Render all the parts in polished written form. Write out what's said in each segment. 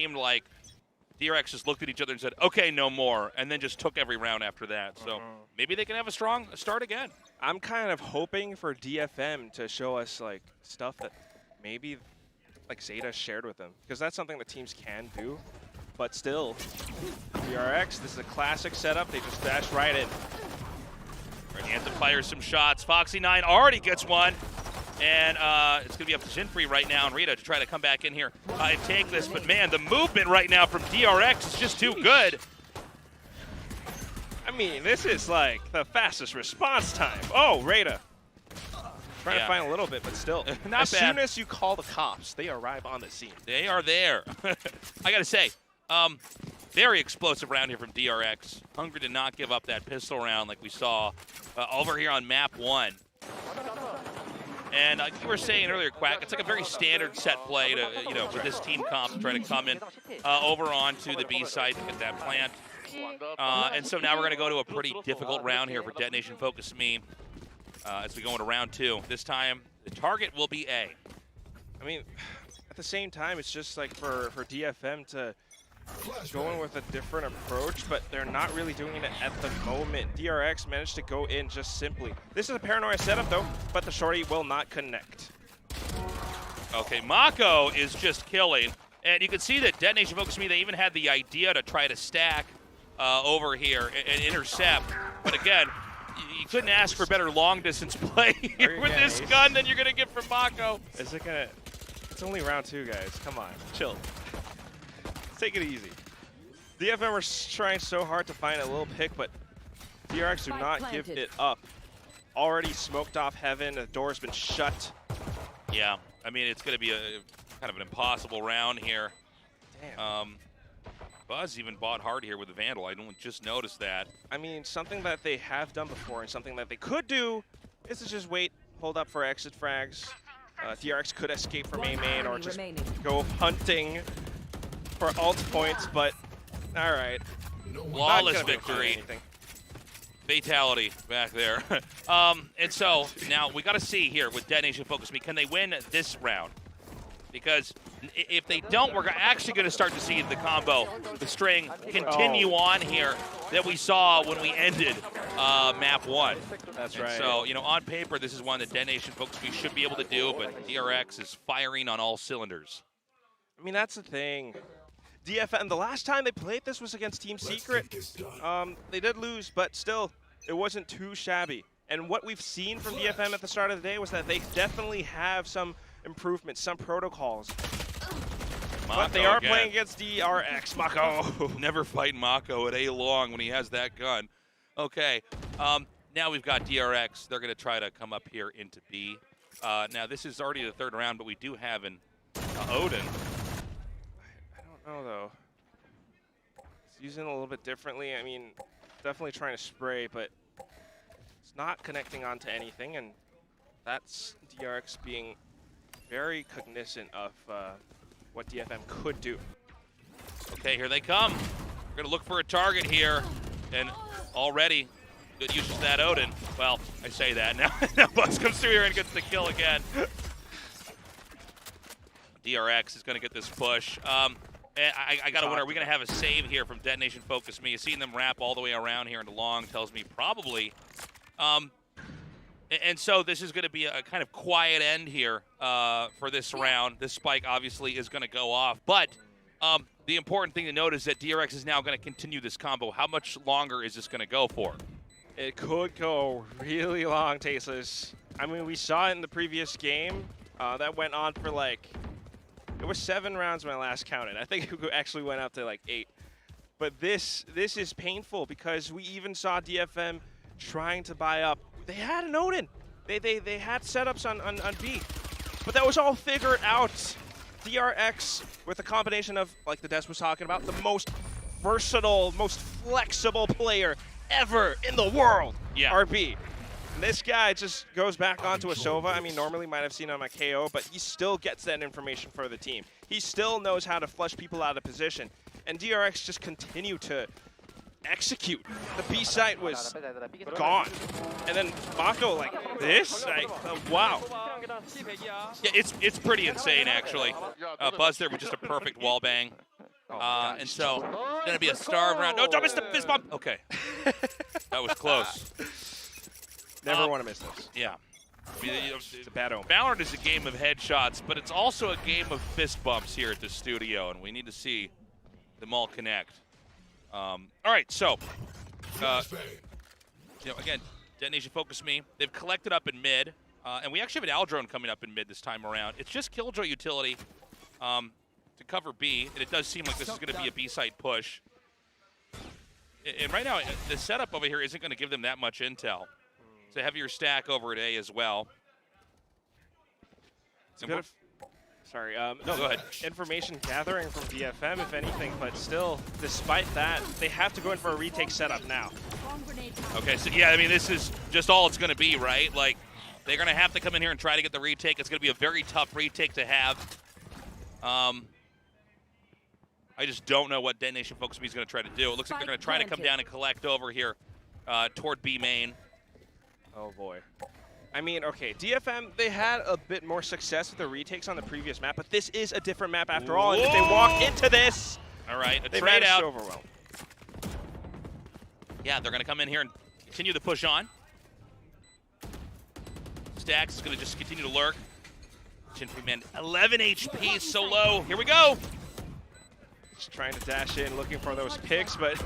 seemed like DRX just looked at each other and said, okay, no more, and then just took every round after that. So maybe they can have a strong start again. I'm kind of hoping for DFM to show us like stuff that maybe like Zeta shared with them, because that's something that teams can do. But still, DRX, this is a classic setup. They just dash right in. Anthem fires some shots. Foxy9 already gets one. And it's going to be up to Jinfree right now and Rita to try to come back in here and take this. But, man, the movement right now from DRX is just too good. I mean, this is like the fastest response time. Oh, Rita. Trying to find a little bit, but still. Not as bad. soon as you call the cops, they arrive on the scene. They are there. I got to say, very explosive round here from DRX. Hungry to not give up that pistol round like we saw over here on map 1. And like you were saying earlier, Quack, it's like a very standard set play to, with this team comp to try to come in over onto the B site to get that plant. And so now we're going to go to a pretty difficult round here for Detonation Focus Me as we go into round 2. This time, the target will be A. I mean, at the same time, it's just like for DFM to go in with a different approach, but they're not really doing it at the moment. DRX managed to go in just simply. This is a paranoia setup though, but the shorty will not connect. Okay, Mako is just killing. And you can see that Detonation Focus Me, they even had the idea to try to stack over here and intercept. But again, you couldn't ask for better long distance play here with this gun than you're gonna get from Mako. Is it gonna, it's only round 2, guys, come on, chill. Take it easy. DFM are trying so hard to find a little pick, but DRX do not give it up. Already smoked off heaven, the door's been shut. Yeah, I mean, it's going to be a kind of an impossible round here. Damn. Buzz even bought hard here with the Vandal. I don't just noticed that. I mean, something that they have done before and something that they could do is to just wait, hold up for exit frags. DRX could escape from main or just go hunting for ult points, but all right. Flawless victory. Fatality back there. And so now we got to see here with Detonation Focus Me, can they win this round? Because if they don't, we're actually going to start to see the combo, the string, continue on here that we saw when we ended map 1. That's right. So, on paper, this is one that Detonation Focus Me should be able to do, but DRX is firing on all cylinders. I mean, that's the thing. DFM, the last time they played this was against Team Secret. They did lose, but still, it wasn't too shabby. And what we've seen from DFM at the start of the day was that they definitely have some improvements, some protocols. Mako but they are again. playing against DRX. Mako. Never fight Mako at A long when he has that gun. Okay, now we've got DRX. They're going to try to come up here into B. Now, this is already the 3rd round, but we do have an Odin. Oh, though. It's using it a little bit differently. I mean, definitely trying to spray, but it's not connecting onto anything, and that's DRX being very cognizant of what DFM could do. Okay, here they come. We're going to look for a target here, and already good use of that Odin. Well, I say that. Now Buzz comes through here and gets the kill again. DRX is going to get this push. I got to wonder, are we going to have a save here from Detonation Focus Me? Seeing them wrap all the way around here into long tells me probably. And so this is going to be a kind of quiet end here for this round. This spike obviously is going to go off. But the important thing to note is that DRX is now going to continue this combo. How much longer is this going to go for? It could go really long, Tasteless. I mean, we saw it in the previous game. That went on for like... It was 7 rounds when I last counted. I think it actually went up to like 8. But this is painful because we even saw DFM trying to buy up. They had an Odin. They had setups on B. But that was all figured out. DRX with a combination of, like the Des was talking about, the most versatile, most flexible player ever in the world. Yeah. RB. And this guy just goes back onto a Sova. I mean, normally might have seen him at KO, but he still gets that information for the team. He still knows how to flush people out of position. And DRX just continue to execute. The B site was gone. And then Mako like this? Wow. Yeah, it's pretty insane, actually. Buzz there with just a perfect wall bang. And so it's going to be a starve round. No, don't miss the fist bump. Okay. That was close. Never want to miss those. Yeah. It's a bad omen. Valorant is a game of headshots, but it's also a game of fist bumps here at the studio, and we need to see them all connect. All right, so, again, Detonation Focus Me. They've collected up in mid, and we actually have an Aldrone coming up in mid this time around. It's just Killjoy utility to cover B, and it does seem like this is going to be a B-side push. And right now, the setup over here isn't going to give them that much intel. It's a heavier stack over at A as well. Sorry, no, go ahead. Information gathering from DFM, if anything, but still, despite that, they have to go in for a retake setup now. Okay, so yeah, I mean, this is just all it's going to be, right? Like, they're going to have to come in here and try to get the retake. It's going to be a very tough retake to have. I just don't know what Detonation Focus Me is going to try to do. It looks like they're going to try to come down and collect over here toward B main. Oh, boy. I mean, okay, DFM, they had a bit more success with the retakes on the previous map, but this is a different map after all, and if they walk into this, all right, a they trade out. to overwhelm. Yeah, they're going to come in here and continue the push on. Stax is going to just continue to lurk. Chinfree 11 HP, so low. Here we go. Just trying to dash in, looking for those picks, but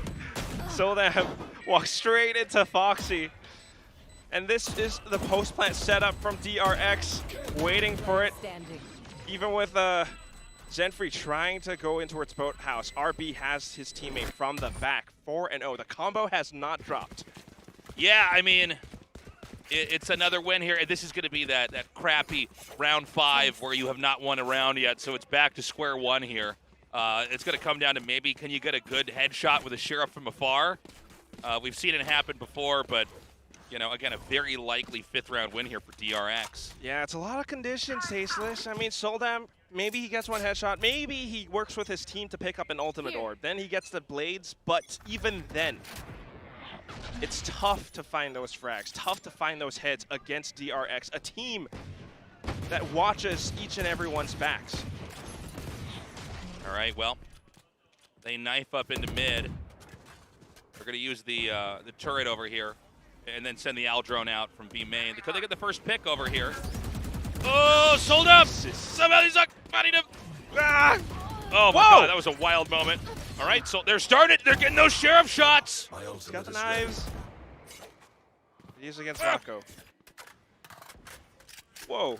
Soldam walks straight into Foxy. And this is the post-plant setup from DRX, waiting for it. Even with Zenfree trying to go in towards Boathouse, RB has his teammate from the back, 4-0. The combo has not dropped. Yeah, I mean, it's another win here. This is going to be that crappy round 5 where you have not won a round yet, so it's back to square one here. It's going to come down to maybe can you get a good headshot with a Sheriff from afar? We've seen it happen before, but again, a very likely 5th round win here for DRX. Yeah, it's a lot of conditions, Tasteless. I mean, Soldam, maybe he gets one headshot. Maybe he works with his team to pick up an ultimate orb. Then he gets the blades, but even then, it's tough to find those frags, tough to find those heads against DRX, a team that watches each and everyone's backs. All right, well, they knife up into mid. They're going to use the turret over here and then send the Aldrone out from B main. Could they get the first pick over here? Oh, sold up! Somebody's not finding him. Ah! Oh my God, that was a wild moment. All right, so they're started. They're getting those Sheriff shots. He's got the knives. He's against Rocco. Whoa.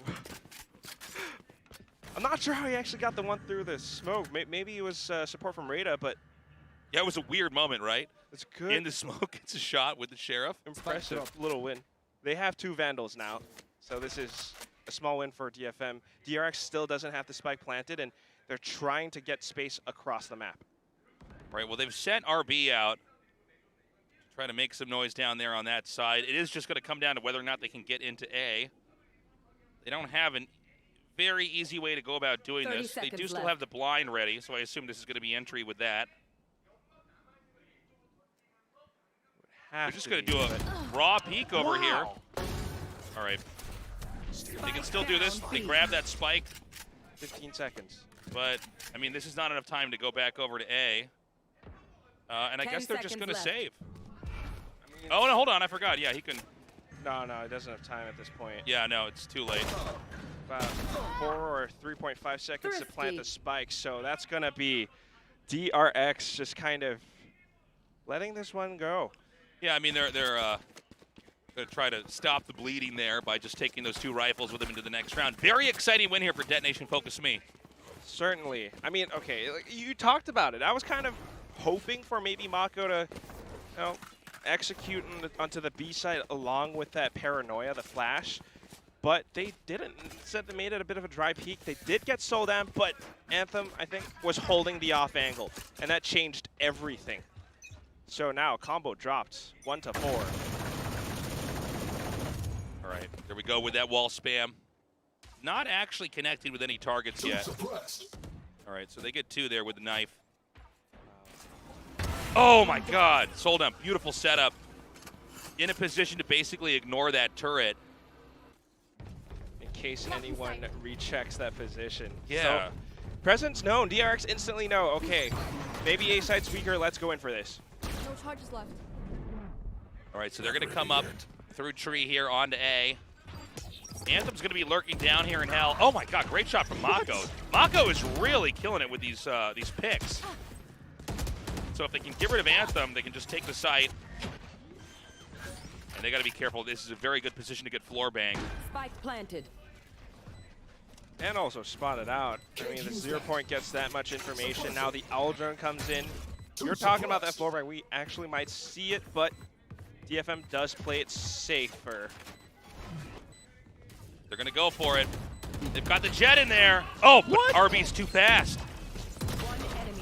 I'm not sure how he actually got the one through the smoke. Maybe it was support from Rada, but yeah, it was a weird moment, right? It's good. In the smoke, it's a shot with the Sheriff. Impressive little win. They have 2 Vandals now, so this is a small win for DFM. DRX still doesn't have the spike planted, and they're trying to get space across the map. Right, well, they've sent RB out. Try to make some noise down there on that side. It is just going to come down to whether or not they can get into A. They don't have a very easy way to go about doing this. They do still have the blind ready, so I assume this is going to be entry with that. They're just going to do a raw peek over here. All right. They can still do this. They grab that spike. 15 seconds. But, I mean, this is not enough time to go back over to A. And I guess they're just going to save. I mean, oh, no, hold on. I forgot. Yeah, he can. No, he doesn't have time at this point. Yeah, no, it's too late. About 4 or 3.5 seconds to plant the spike. So that's going to be DRX just kind of letting this one go. Yeah, I mean, they're going to try to stop the bleeding there by just taking those 2 rifles with them into the next round. Very exciting win here for Detonation Focus Me. Certainly. I mean, okay, you talked about it. I was kind of hoping for maybe Mako to, execute onto the B side along with that paranoia, the flash, but they didn't. Instead, they made it a bit of a dry peak. They did get Soldam, but Anthem, I think, was holding the off angle, and that changed everything. So now combo dropped 1 to 4. All right, there we go with that wall spam. Not actually connected with any targets yet. All right, so they get 2 there with the knife. Oh my God, Soldam, beautiful setup. In a position to basically ignore that turret. In case anyone rechecks that position. Yeah. So Presence known. DRX instantly know. Okay, maybe A site's weaker. Let's go in for this. No charges left. All right, so they're going to come up through tree here onto A. Anthem's going to be lurking down here in hell. Oh my God, great shot from Mako. Mako is really killing it with these picks. So if they can get rid of Anthem, they can just take the site. And they got to be careful. This is a very good position to get floor bang. Spike planted. And also spotted out. I mean, the 0 point gets that much information. Now the Aldrin comes in. You're talking about that floor bang. We actually might see it, but DFM does play it safer. They're going to go for it. They've got the jet in there. Oh, but What? RB's too fast. One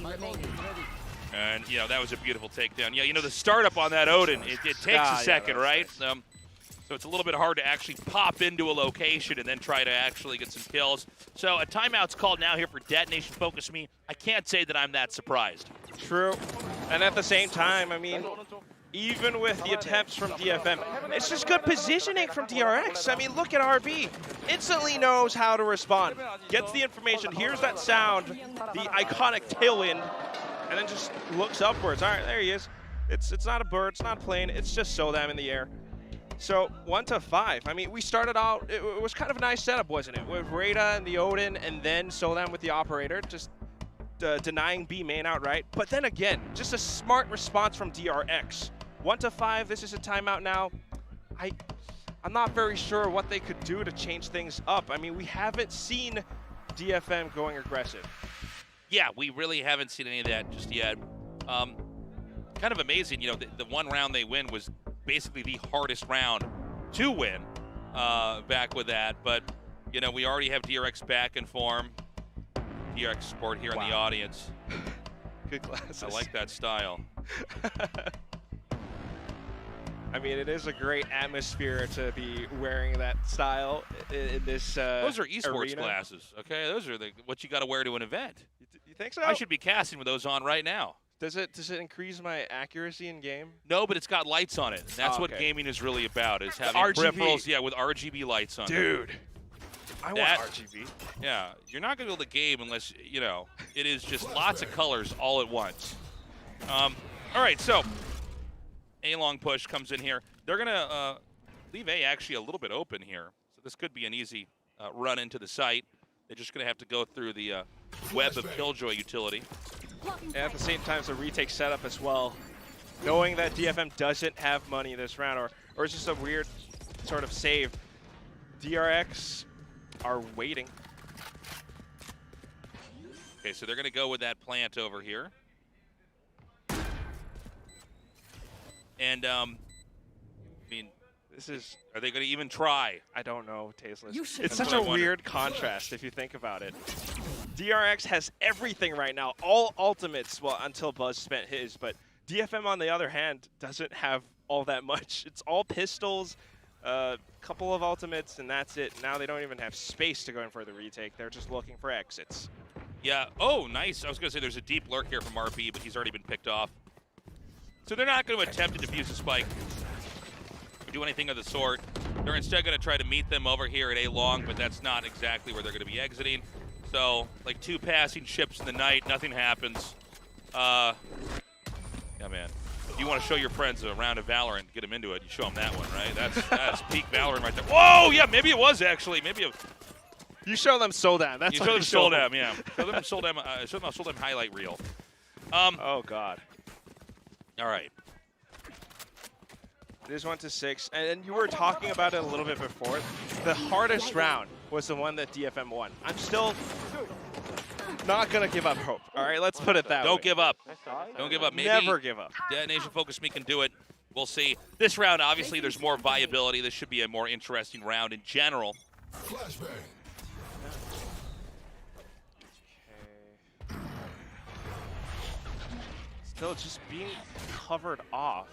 enemy remaining. And, you know, that was a beautiful takedown. Yeah, you know, the startup on that Odin, it takes a second, that was right? nice. So it's a little bit hard to actually pop into a location and then try to actually get some kills. So a timeout's called now here for Detonation Focus Me. I can't say that I'm that surprised. True. And at the same time, I mean, even with the attempts from DFM, it's just good positioning from DRX. I mean, look at RB. Instantly knows how to respond. Gets the information, hears that sound, the iconic tailwind, and then just looks upwards. All right, there he is. It's not a bird, it's not a plane, it's just Soldam in the air. So 1 to 5. I mean, we started out, it was kind of a nice setup, wasn't it? With Rada and the Odin, and then Soldam with the operator, just denying B main outright. But then again, just a smart response from DRX. 1 to 5, this is a timeout now. I'm not very sure what they could do to change things up. I mean, we haven't seen DFM going aggressive. Yeah, we really haven't seen any of that just yet. Kind of amazing, you know, the one round they win was basically the hardest round to win back with that. But, you know, we already have DRX back in form. DRX Sport here in the audience. Good glasses. I like that style. I mean, it is a great atmosphere to be wearing that style in this Those are esports arena. glasses, okay? Those are what you got to wear to an event. You think so? I should be casting with those on right now. Does it increase my accuracy in game? No, but it's got lights on it. And that's what okay. gaming is really about, is having RGB. peripherals, yeah, with RGB lights on. Dude, I want RGB. Yeah, you're not going to be able to game unless, you know, it is just lots of colors all at once. All right, so A long push comes in here. They're going to leave A actually a little bit open here. So this could be an easy run into the site. They're just going to have to go through the web of Killjoy utility. And at the same time, it's a retake setup as well. Knowing that DFM doesn't have money this round, or it's just a weird sort of save. DRX are waiting. Okay, so they're going to go with that plant over here. And, I mean, are they going to even try? I don't know, Tasteless. should It's know. such a weird contrast if you think about it. DRX has everything right now, all ultimates, well, until Buzz spent his, but DFM, on the other hand, doesn't have all that much. It's all pistols, a couple of ultimates, and that's it. Now they don't even have space to go in for the retake. They're just looking for exits. Yeah, oh, nice. I was going to say there's a deep lurk here from RP, but he's already been picked off. So they're not going to attempt to defuse the spike or do anything of the sort. They're instead going to try to meet them over here at A long, but that's not exactly where they're going to be exiting. So, like 2 passing ships in the night, nothing happens. Yeah, man. If you want to show your friends a round of Valorant, get them into it, you show them that one, right? That's peak Valorant right there. Whoa, yeah, maybe it was actually. Maybe it, You show them Soldam. That's you what show them you show Soldam, yeah. Show them Soldam highlight reel. Oh, God. All right. It is 1 to 6, and you were talking about it a little bit before. The hardest round was the one that DFM won. I'm still not going to give up hope. All right, let's put it that way. Don't give up. Don't give up. Maybe Never give up. Detonation Focus Me can do it. We'll see. This round, obviously, there's more viability. This should be a more interesting round in general. Still just being covered off.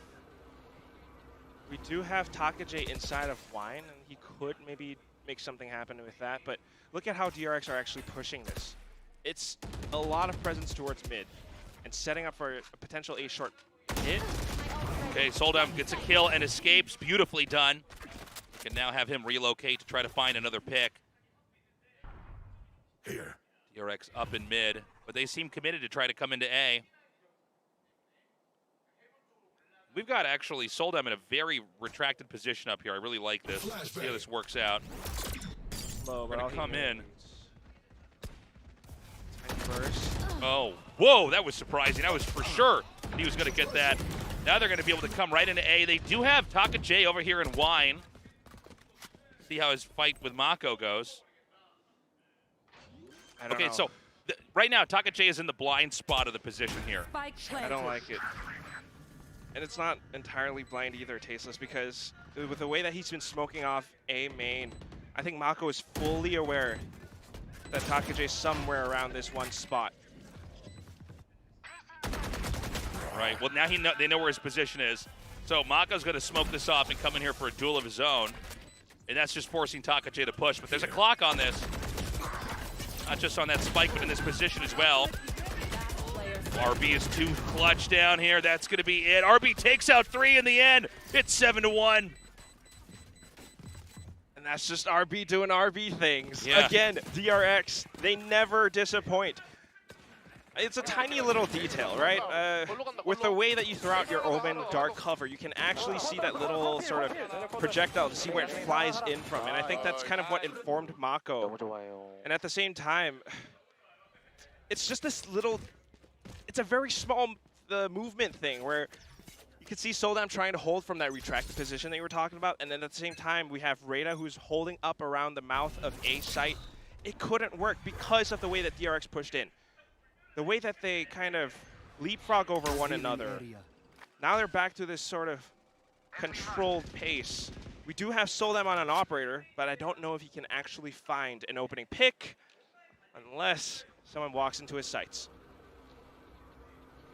We do have Takaje inside of Wine, and he could maybe make something happen with that, but look at how DRX are actually pushing this. It's a lot of presence towards mid, and setting up for a potential A short hit. Okay, Soldam gets a kill and escapes. Beautifully done. We can now have him relocate to try to find another pick. Here. DRX up in mid, but they seem committed to try to come into A. We've got actually Soldem in a very retracted position up here. I really like this. Let's see how this works out. Low, We're going to come in. Tiny burst. Oh, whoa, that was surprising. I was for sure he was going to get that. Now they're going to be able to come right into A. They do have Taka J over here in Wine. See how his fight with Mako goes. I don't Okay, know. so right now Taka J is in the blind spot of the position here. Spike planted. I don't like it. And it's not entirely blind either, Tasteless, because with the way that he's been smoking off A main, I think Mako is fully aware that Takaj's somewhere around this one spot. Right, well now they know where his position is. So Mako's going to smoke this off and come in here for a duel of his own. And that's just forcing Taka J to push. But there's a clock on this. Not just on that spike, but in this position as well. RB is too clutch down here. That's going to be it. RB takes out 3 in the end. It's 7-1. And that's just RB doing RB things. Yeah. Again, DRX, they never disappoint. It's a tiny little detail, right? With the way that you throw out your Omen dark cover, you can actually see that little sort of projectile to see where it flies in from. And I think that's kind of what informed Mako. And at the same time, it's just this little, it's a very small movement thing where you can see Soldem trying to hold from that retracted position that you were talking about. And then at the same time, we have Rada who's holding up around the mouth of A site. It couldn't work because of the way that DRX pushed in. The way that they kind of leapfrog over one another. Now they're back to this sort of controlled pace. We do have Soldem on an operator, but I don't know if he can actually find an opening pick unless someone walks into his sights.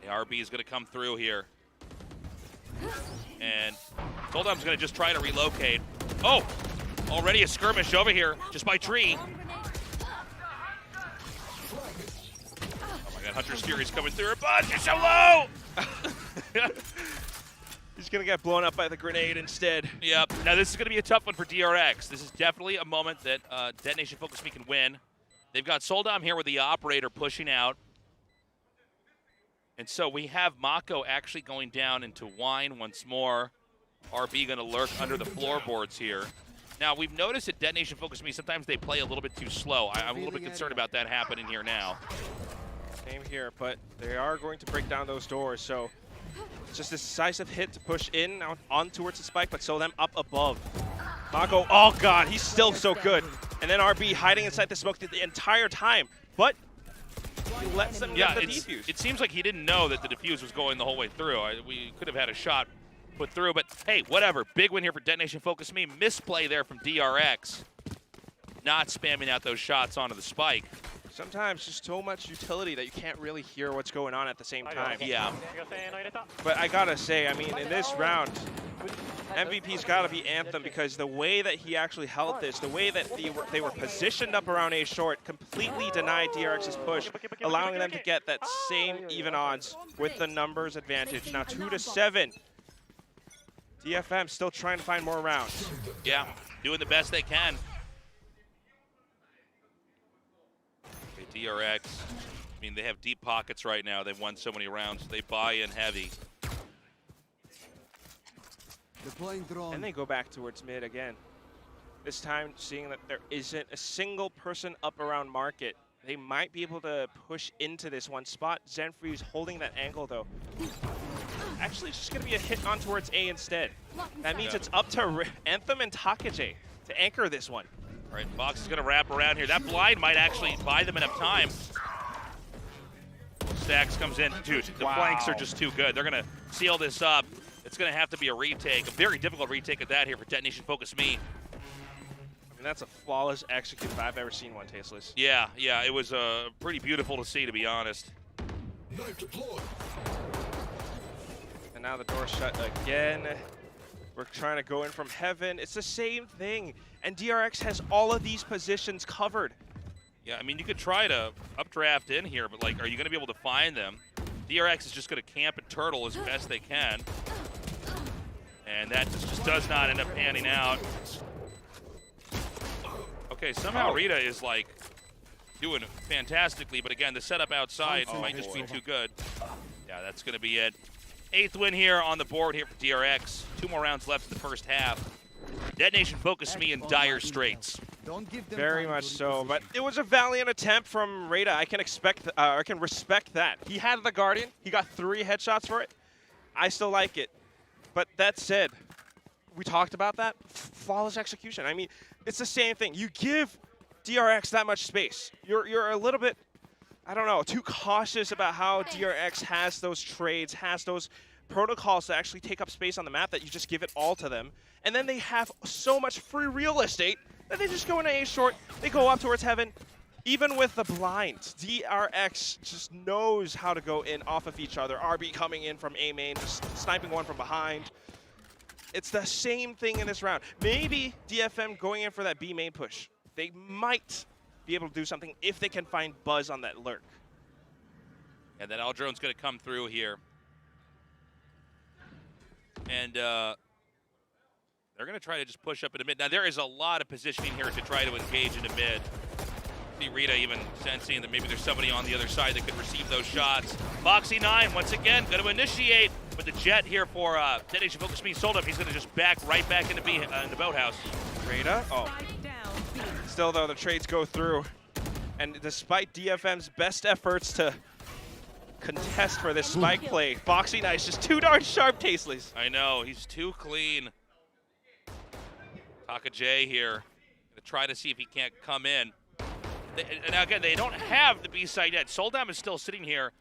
The RB is going to come through here. And Soldem's going to just try to relocate. Oh, already a skirmish over here just by Tree. Hunter's Fury's coming through. But you're so low! He's going to get blown up by the grenade instead. Yep. Now this is going to be a tough one for DRX. This is definitely a moment that Detonation Focus Me can win. They've got Soldem here with the operator pushing out. And so we have Mako actually going down into Wine once more. RB going to lurk under the floorboards here. Now we've noticed at Detonation Focus Me, sometimes they play a little bit too slow. I'm a little bit concerned about that happening here now. Same here, but they are going to break down those doors, so it's just a decisive hit to push in on towards the spike, but Soldem up above. Mako, oh god, he's still so good. And then RB hiding inside the smoke the entire time, but he lets them get the defuse. It seems like he didn't know that the defuse was going the whole way through. We could have had a shot put through, but hey, whatever. Big win here for Detonation Focus Me. Misplay there from DRX. Not spamming out those shots onto the spike. Sometimes just so much utility that you can't really hear what's going on at the same time. Yeah. But I gotta say, I mean, in this round, MVP's gotta be Anthem because the way that he actually held this, the way that they were positioned up around A short, completely denied DRX's push, allowing them to get that same even odds with the numbers advantage. Now 2-7. DFM still trying to find more rounds. Yeah, doing the best they can. DRX, I mean, they have deep pockets right now. They've won so many rounds. They buy in heavy. And they go back towards mid again. This time, seeing that there isn't a single person up around market, they might be able to push into this one spot. Zenfree's holding that angle, though. Actually, it's just going to be a hit on towards A instead. That means it's up to Anthem and Takaj to anchor this one. All right, Fox is going to wrap around here. That blind might actually buy them enough time. Stacks comes in. Dude, the flanks are just too good. They're going to seal this up. It's going to have to be a retake, a very difficult retake at that here for Detonation Focus Me. I mean, that's a flawless execute if I've ever seen one, Tasteless. Yeah, it was pretty beautiful to see, to be honest. And now the door's shut again. We're trying to go in from heaven. It's the same thing. And DRX has all of these positions covered. Yeah, I mean, you could try to updraft in here, but, like, are you going to be able to find them? DRX is just going to camp and turtle as best they can. And that just does not end up panning out. Okay, somehow Rita is, like, doing fantastically, but again, the setup outside might just be too good. Yeah, that's going to be it. 8th win here on the board here for DRX. 2 more rounds left in the first half. Detonation focused me in dire straits. Very much so, but it was a valiant attempt from Rada. I can respect that. He had the Guardian. He got 3 headshots for it. I still like it. But that said, we talked about that. Flawless execution. I mean, it's the same thing. You give DRX that much space. You're a little bit, I don't know, too cautious about how DRX has those trades, has those protocols to actually take up space on the map that you just give it all to them. And then they have so much free real estate that they just go into A short, they go up towards heaven. Even with the blinds, DRX just knows how to go in off of each other. RB coming in from A main, just sniping one from behind. It's the same thing in this round. Maybe DFM going in for that B main push. They might be able to do something if they can find Buzz on that lurk. And then Aldrone's going to come through here. And they're going to try to just push up into mid. Now, there is a lot of positioning here to try to engage into mid. See Rita even sensing that maybe there's somebody on the other side that could receive those shots. Foxy9, once again, going to initiate with the jet here for Detonation Focus Me sold up. He's going to just back right back into the boathouse. Rita, still though, the trades go through. And despite DFM's best efforts to contest for this spike play, Foxy9 is just too darn sharp, Tasteless. I know, he's too clean. Taka J here, going to try to see if he can't come in. Now again, they don't have the B side yet. Soldam is still sitting here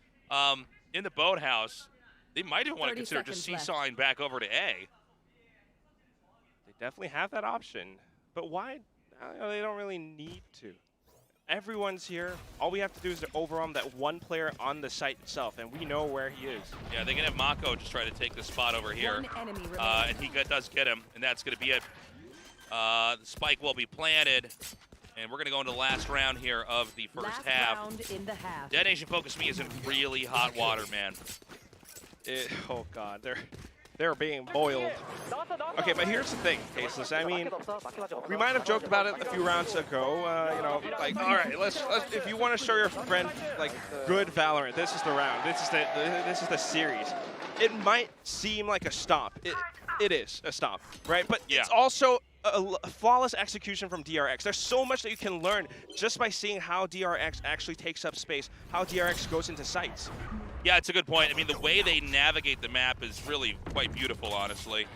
in the boathouse. They might even want to consider just seesawing back over to A. They definitely have that option, but why? They don't really need to. Everyone's here. All we have to do is to overwhelm that one player on the site itself, and we know where he is. Yeah, they can have Mako just try to take the spot over here. And he does get him, and that's going to be it. The spike will be planted. And we're going to go into the last round here of the first half. Detonation Focus Me is in really hot water, man. Oh, God. They're being boiled. Okay, but here's the thing, Tasteless. I mean, we might have joked about it a few rounds ago. You know, like, all right, let's if you want to show your friend, like, good Valorant, this is the round. This is the series. It might seem like a stomp. It is a stomp, right? But yeah, it's also a flawless execution from DRX. There's so much that you can learn just by seeing how DRX actually takes up space, how DRX goes into sites. Yeah, it's a good point. I mean, the way they navigate the map is really quite beautiful, honestly.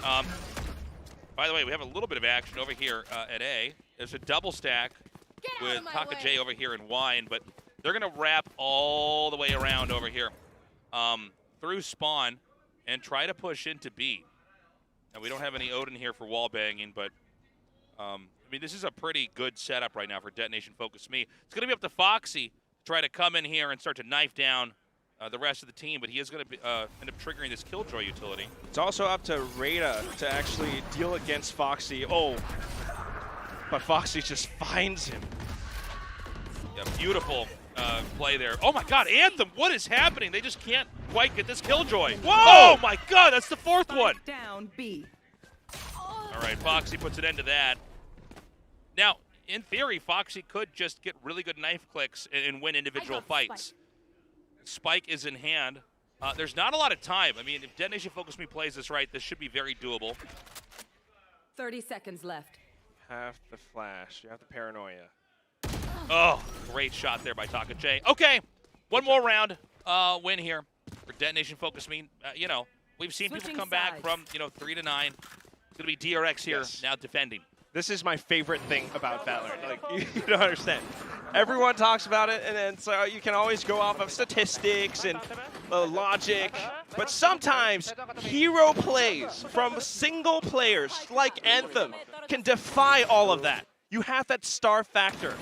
By the way, we have a little bit of action over here at A. There's a double stack with Taka J over here and Wine, but they're going to wrap all the way around over here through spawn and try to push into B. Now, we don't have any Odin here for wall banging, but I mean, this is a pretty good setup right now for Detonation Focus Me. It's going to be up to Foxy to try to come in here and start to knife down the rest of the team, but he is going to end up triggering this Killjoy utility. It's also up to Rada to actually deal against Foxy. Oh, but Foxy just finds him. Yeah, beautiful play there. Oh my God, Anthem, what is happening? They just can't quite get this Killjoy. Whoa! Oh my God, that's the 4th one. Down B. All right, Foxy puts an end to that. Now, in theory, Foxy could just get really good knife clicks and win individual fights. Spike is in hand. There's not a lot of time. I mean, if Detonation Focus Me plays this right, this should be very doable. 30 seconds left. You have the flash. You have the paranoia. Oh, great shot there by Taka J. Okay, one more round win here for Detonation Focus Me. You know, we've seen people come back from, 3 to 9. It's going to be DRX here now defending. This is my favorite thing about Valorant. Like, you don't understand. Everyone talks about it, and then so you can always go off of statistics and logic. But sometimes hero plays from single players like Anthem can defy all of that. You have that star factor.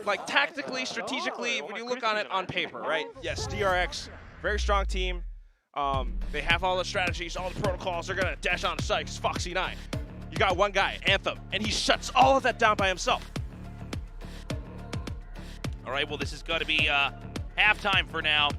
Like, tactically, strategically, when you look on it on paper, right? Yes, DRX, very strong team. They have all the strategies, all the protocols. They're going to dash on the site. It's Foxy9. You got one guy, Anthem, and he shuts all of that down by himself. All right, well, this is going to be halftime for now.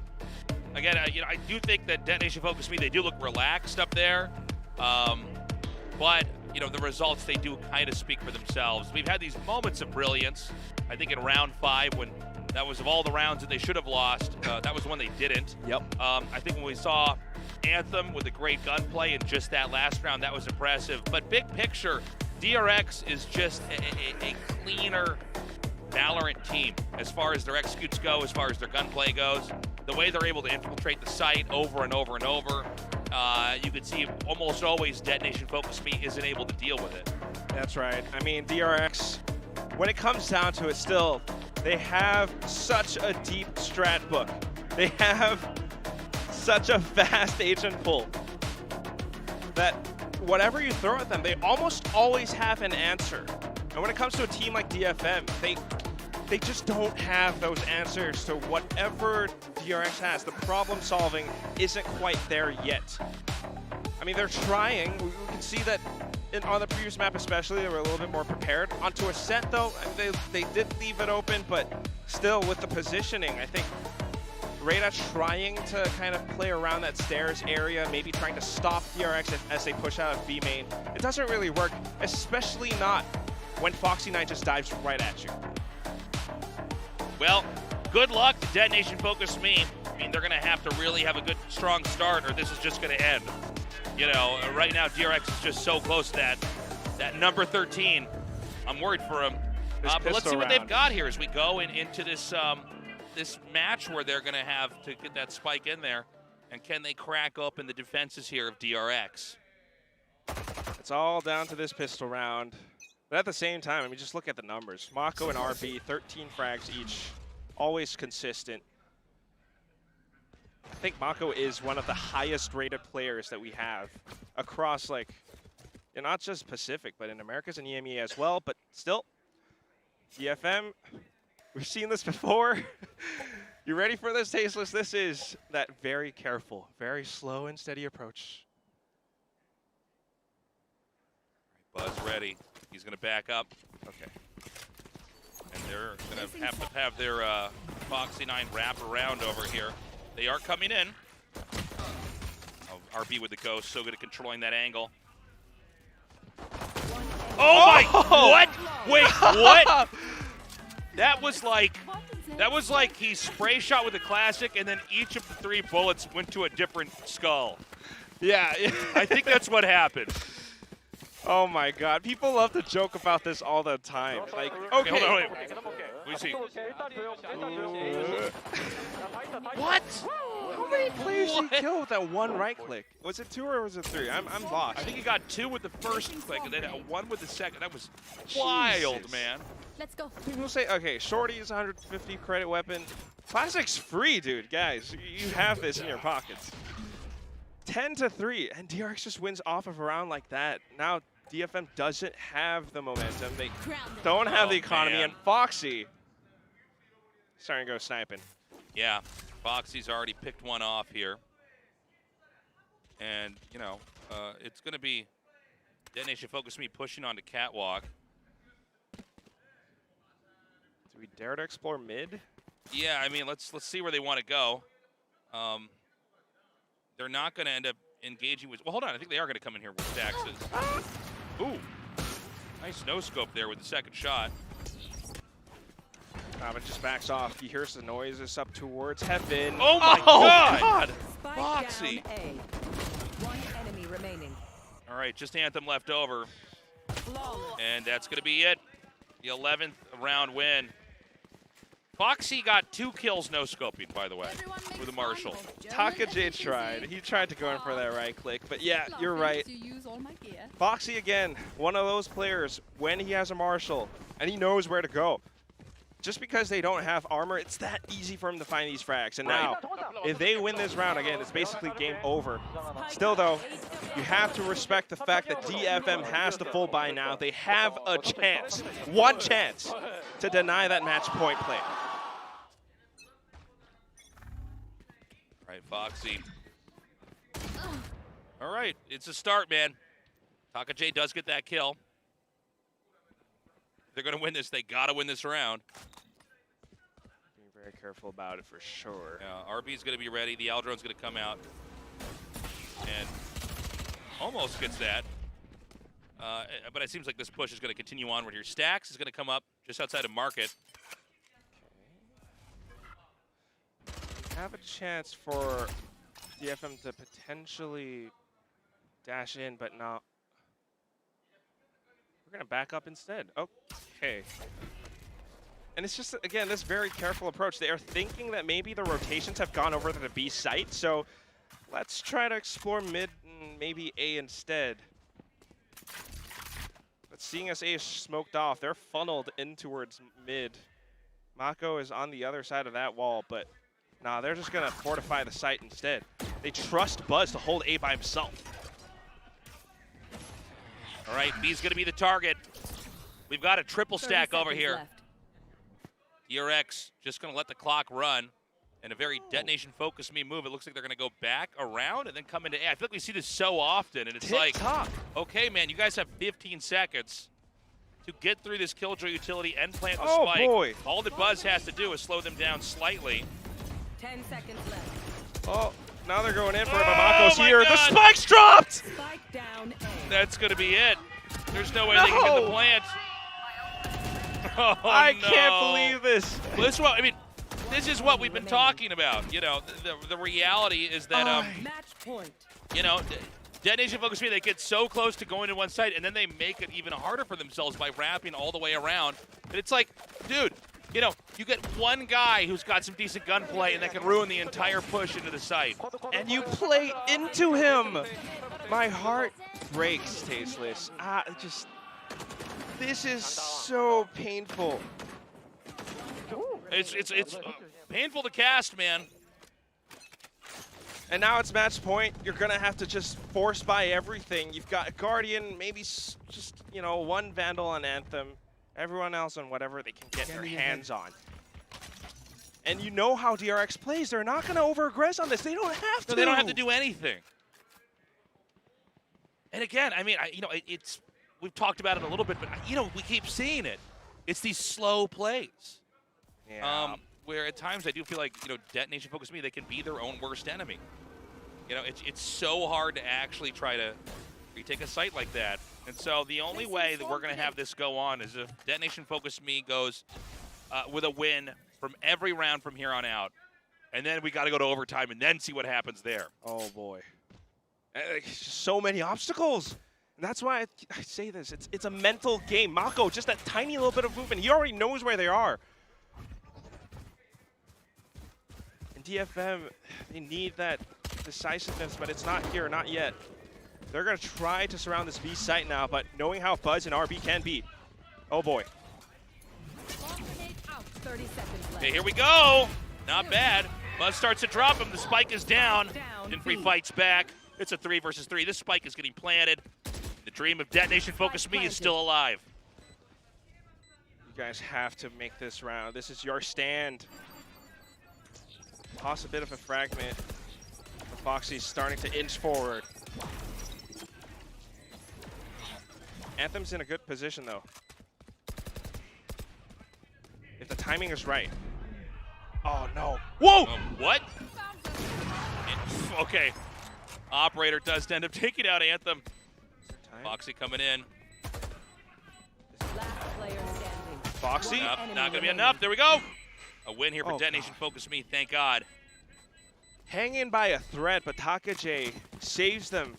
Again, I do think that Detonation Focus Me, they do look relaxed up there. But you know, the results, they do kind of speak for themselves. We've had these moments of brilliance. I think in round 5, when that was of all the rounds that they should have lost, that was one they didn't. Yep. I think when we saw Anthem with a great gunplay in just that last round, that was impressive. But big picture, DRX is just a cleaner Valorant team as far as their executes go, as far as their gunplay goes. The way they're able to infiltrate the site over and over and over, you can see almost always Detonation Focus Me isn't able to deal with it. That's right. I mean, DRX, when it comes down to it, still, they have such a deep strat book. They have such a vast agent pool that whatever you throw at them, they almost always have an answer. And when it comes to a team like DFM, they just don't have those answers to whatever DRX has. The problem solving isn't quite there yet. I mean, they're trying. We can see that on the previous map especially, they were a little bit more prepared. Onto a set though, they did leave it open, but still with the positioning, I think Rada trying to kind of play around that stairs area, maybe trying to stop DRX as they push out of B main. It doesn't really work, especially not when Foxy9 just dives right at you. Well, good luck to Detonation Focus Me. I mean, they're going to have to really have a good, strong start, or this is just going to end. You know, right now, DRX is just so close to that number 13. I'm worried for him. But let's see what they've got here as we go into this this match where they're going to have to get that spike in there. And can they crack open the defenses here of DRX? It's all down to this pistol round. But at the same time, I mean, just look at the numbers. Mako and RB, 13 frags each, always consistent. I think Mako is one of the highest rated players that we have across, like, not just Pacific, but in Americas and EMEA as well. But still, DFM, we've seen this before. You ready for this, Tasteless? This is that very careful, very slow and steady approach. Buzz ready. He's going to back up. Okay. And they're going to have their Foxy9 wrap around over here. They are coming in. Oh, RB with the ghost, so good at controlling that angle. Oh my, what? Wait, what? That was like he spray shot with a classic, and then each of the 3 bullets went to a different skull. Yeah. I think that's what happened. Oh my God, people love to joke about this all the time. Like, okay. Hold on, wait. We see. What? How many players did he kill with that one right click? Was it 2 or was it 3? I'm lost. I think he got 2 with the first click and then 1 with the second. That was wild, man. Let's go. People say, okay, Shorty is 150 credit weapon. Classic's free, dude. Guys, you have this in your pockets. 10-3, and DRX just wins off of a round like that. Now DFM doesn't have the momentum. They don't have the economy, man. and Foxy starting to go sniping. Yeah, Foxy's already picked one off here. And, you know, it's going to be Detonation Focus Me pushing onto Catwalk. Do we dare to explore mid? Yeah, I mean, let's see where they want to go. They're not going to end up engaging with... Well, hold on. I think they are going to come in here with Daxes. Ooh. Nice no-scope there with the second shot. But just backs off. He hears the noises up towards heaven. Oh, my God! Spike Foxy. down A. 1 enemy remaining. All right, just Anthem left over. Flawless. And that's going to be it. The 11th round win. Foxy got 2 kills no-scoping, by the way, with a Marshall. TakaJ tried. He tried to go in for that right click. But yeah, you're right. Foxy, again, one of those players, when he has a Marshall, and he knows where to go. Just because they don't have armor, it's that easy for him to find these frags. And now, if they win this round, again, it's basically game over. Still, though, you have to respect the fact that DFM has the full buy now. They have a chance, 1 chance, to deny that match point play. All right, Foxy. All right, it's a start, man. TakaJ does get that kill. If they're going to win this, they got to win this round. Being very careful about it for sure. Yeah, RB's going to be ready. The Aldron's going to come out. And almost gets that. But it seems like this push is going to continue onward here. Stacks is going to come up just outside of Market. We have a chance for DFM to potentially dash in, but no. We're going to back up instead. Okay. And it's just, again, this very careful approach. They are thinking that maybe the rotations have gone over to the B site, so let's try to explore mid and maybe A instead. But seeing as A is smoked off, they're funneled in towards mid. Mako is on the other side of that wall, but nah, they're just going to fortify the site instead. They trust Buzz to hold A by himself. All right, B's going to be the target. We've got a triple stack over here. Left. DRX just going to let the clock run. And a very detonation focus me move. It looks like they're going to go back around and then come into A. I feel like we see this so often, and it's like, okay, man, you guys have 15 seconds to get through this Killjoy utility and plant the spike. Boy. All that Buzz has to do is slow them down slightly. 10 seconds left. Oh, now they're going in for it, but Mako's my here. God. The spike's dropped! Spike down A. That's going to be it. There's no way they can get the plant. Oh, I no. can't believe this. Well, this is what, I mean, this is what we've been talking about. You know, the reality is that, Match point. you know, Detonation Focus Me, they get so close to going to one side, and then they make it even harder for themselves by wrapping all the way around. And it's like, dude, you know, you get one guy who's got some decent gunplay, and that can ruin the entire push into the site. And you play into him. My heart breaks, Tasteless. This is so painful. It's painful to cast, man. And now it's match point. You're going to have to just force buy everything. You've got a Guardian, maybe just, you know, one Vandal on Anthem. Everyone else on whatever they can get their hands on. And you know how DRX plays. They're not going to over-aggress on this. They don't have to. No, they don't have to do anything. And again, I mean, you know, we've talked about it a little bit, but, you know, we keep seeing it. It's these slow plays. Yeah. Where at times I do feel like, you know, Detonation Focus Me, they can be their own worst enemy. You know, it's so hard to actually try to retake a site like that. And so the only way that we're going to have this go on is if Detonation Focus Me goes with a win from every round from here on out. And then we got to go to overtime and then see what happens there. Oh, boy. So many obstacles. And that's why I say this. It's a mental game. Mako, just that tiny little bit of movement. He already knows where they are. And DFM, they need that decisiveness, but it's not here, not yet. They're going to try to surround this B site now, but knowing how Buzz and RB can be. Oh, boy. 30 seconds left. Okay, here we go. Not bad. Buzz starts to drop him. The spike is down. Dinfree fights back. It's a 3 versus 3. This spike is getting planted. The dream of Detonation Focus Me is still alive. You guys have to make this round. This is your stand. Toss a bit of a fragment. Foxy's starting to inch forward. Anthem's in a good position, though. If the timing is right. Oh, no. Whoa! What? Okay. Operator does end up taking out Anthem. Foxy coming in. Last player standing. Foxy? Nope, not going to be enough. There we go. A win here for Detonation Focus Me, thank God. Hanging by a thread, but Taka-J saves them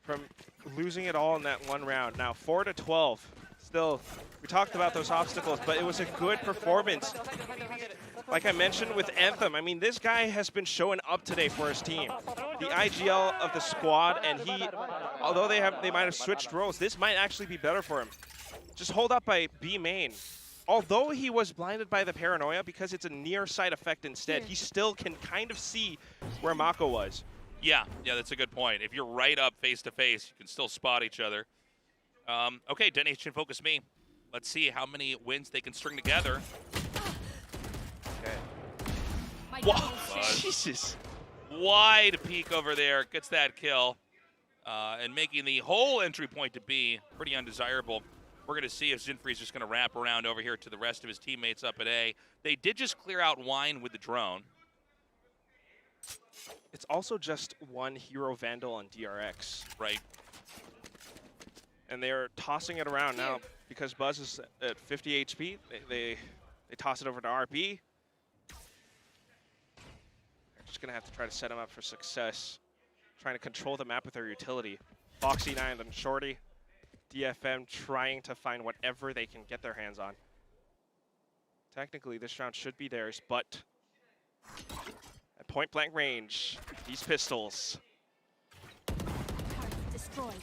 from losing it all in that one round. Now 4-12. Still, we talked about those obstacles, but it was a good performance. Like I mentioned with Anthem, I mean, this guy has been showing up today for his team. The IGL of the squad, and although they might have switched roles, this might actually be better for him. Just hold up by B main. Although he was blinded by the paranoia, because it's a near side effect instead, he still can kind of see where Mako was. Yeah, that's a good point. If you're right up face to face, you can still spot each other. Okay, Detonation Focus Me. Let's see how many wins they can string together. Okay. Wow. Jesus. Wide peek over there, gets that kill. And making the whole entry point to B pretty undesirable. We're going to see if Dinfree's just going to wrap around over here to the rest of his teammates up at A. They did just clear out Wine with the drone. It's also just one Hero Vandal on DRX. Right. and they're tossing it around now because Buzz is at 50 HP. They toss it over to RB. They're just gonna have to try to set him up for success, trying to control the map with their utility. Foxy9 and Shorty, DFM trying to find whatever they can get their hands on. Technically, this round should be theirs, but at point blank range, these pistols. Destroyed.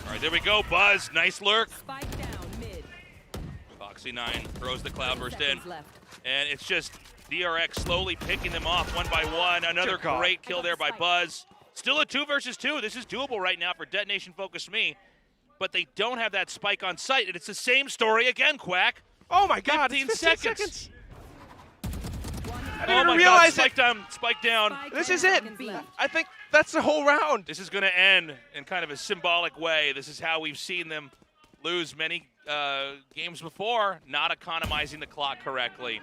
All right, there we go, Buzz. Nice lurk. Spike down mid. Foxy9 throws the cloudburst 30 in. seconds left. And it's just DRX slowly picking them off one by one. Another Good God. great kill there by Buzz. Still a 2 versus 2. This is doable right now for Detonation Focus Me. But they don't have that spike on site, and it's the same story again, Quack. Oh my God! 15 it's 15 seconds. I Oh didn't my realize God, it. spike down. Spike This down is it. seconds left. I think that's the whole round. This is going to end in kind of a symbolic way. This is how we've seen them lose many games before, not economizing the clock correctly.